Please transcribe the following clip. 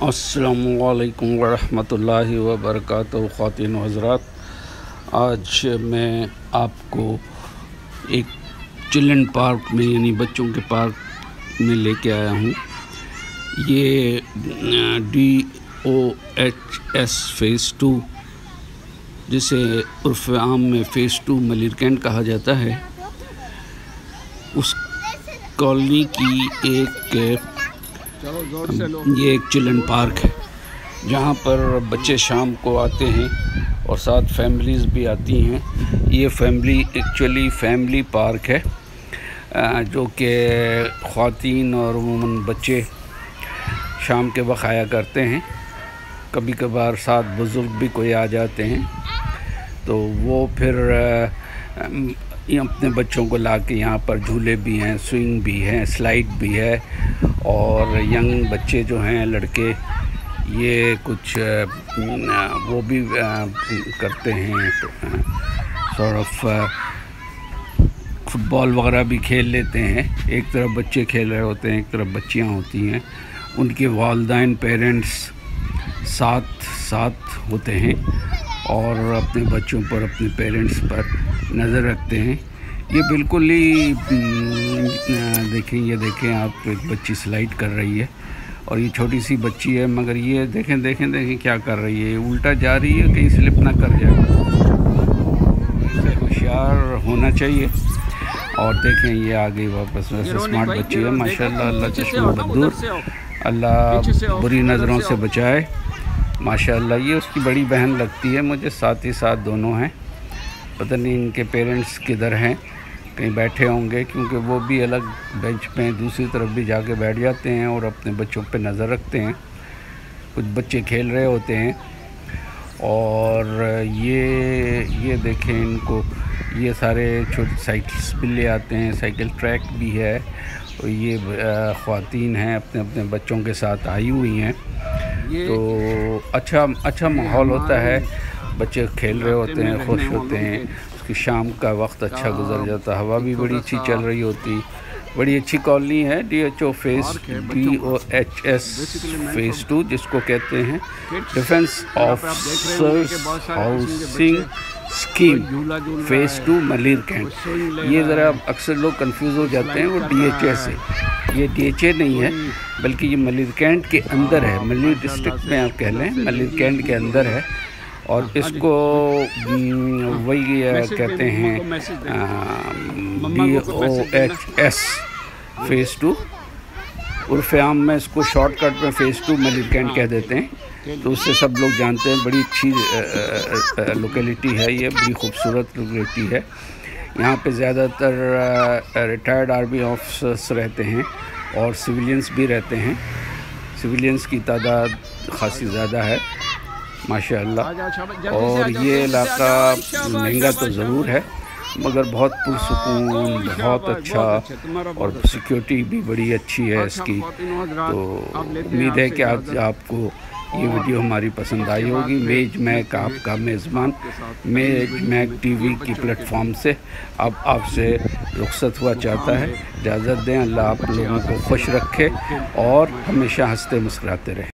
अस्सलामुअलैकुम वरहमतुल्लाहि वबरकातुहू। ख़वातीन व हज़रात, आज मैं आपको एक चिल्ड्रन पार्क में यानी बच्चों के पार्क में लेके आया हूँ। ये DOHS फ़ेज़ 2, जिसे उर्फ़ आम में फ़ेज़ 2 मलिर कैंट कहा जाता है, उस कॉलोनी की ये एक चिल्ड्रन पार्क है जहाँ पर बच्चे शाम को आते हैं और साथ फैमिलीज़ भी आती हैं। ये एक्चुअली फैमिली पार्क है जो कि ख़वातीन और उमूमन बच्चे शाम के वक्त आया करते हैं। कभी कभार साथ बुज़ुर्ग भी कोई आ जाते हैं, तो वो फिर अपने बच्चों को ला के यहाँ पर झूले भी हैं, स्विंग भी हैं, स्लाइड भी है। और यंग बच्चे जो हैं, लड़के, ये कुछ वो भी करते हैं, सॉर्ट ऑफ फुटबॉल वगैरह भी खेल लेते हैं। एक तरफ बच्चे खेल रहे होते हैं, एक तरफ बच्चियाँ होती हैं। उनके वालिदैन पेरेंट्स साथ होते हैं और अपने बच्चों पर, अपने पेरेंट्स पर नज़र रखते हैं। ये बिल्कुल ही देखें आप, एक बच्ची स्लाइड कर रही है और ये छोटी सी बच्ची है, मगर ये देखें क्या कर रही है। उल्टा जा रही है, कहीं स्लिप ना कर जाए। इससे होशियार होना चाहिए। और देखें ये आ गई वापस। वैसे स्मार्ट बच्ची है माशाल्लाह। अल्लाह चश्मा बदूर, अल्लाह बुरी नज़रों से बचाए माशाल्लाह। ये उसकी बड़ी बहन लगती है मुझे, साथ ही साथ दोनों हैं। पता नहीं इनके पेरेंट्स किधर हैं, कहीं बैठे होंगे, क्योंकि वो भी अलग बेंच पे दूसरी तरफ भी जाके बैठ जाते हैं और अपने बच्चों पे नज़र रखते हैं। कुछ बच्चे खेल रहे होते हैं और ये देखें इनको, ये सारे छोटे साइकिल्स भी ले आते हैं, साइकिल ट्रैक भी है। और ये ख़वातीन हैं, अपने बच्चों के साथ आई हुई हैं। तो अच्छा माहौल होता है, बच्चे खेल रहे होते हैं, खुश होते हैं। उसकी शाम का वक्त अच्छा गुजर जाता, हवा भी बड़ी अच्छी चल रही होती। बड़ी अच्छी कॉलोनी है DOHS फ़ेज़ 2, जिसको कहते हैं defence officers housing scheme phase 2 Malir Cantt. ये ज़रा अक्सर लोग कंफ्यूज हो जाते हैं, वो DHS है। ये DHA नहीं है, बल्कि ये मलिर कैंट के अंदर है। मलिर डिस्ट्रिक्ट में आप कह लें, मलिर कैंट के अंदर है। और इसको वही कहते हैं DOHS फ़ेज़ 2। उर्फ़ आम में इसको शॉर्टकट में फ़ेज़ 2 मलिर कैंट कह देते हैं, तो उससे सब लोग जानते हैं। बड़ी अच्छी लोकेलिटी है ये, बड़ी खूबसूरत लोकेलिटी है। यहाँ पे ज़्यादातर रिटायर्ड आर्मी ऑफिसर्स रहते हैं और सिविलियंस भी रहते हैं। सिविलियंस की तादाद खासी ज़्यादा है माशाअल्लाह। और ये इलाका महंगा तो ज़रूर है, मगर बहुत पुरसुकून, बहुत अच्छा, और सिक्योरिटी भी बड़ी अच्छी है इसकी। तो उम्मीद है कि आज आपको ये वीडियो हमारी पसंद आई होगी। मेज मैक आपका मेज़बान मेज मैक TV की प्लेटफॉर्म से अब आपसे रुखसत हुआ चाहता है। इजाज़त दें। अल्लाह आप लोगों को खुश रखे और हमेशा हंसते मुस्कुराते रहें।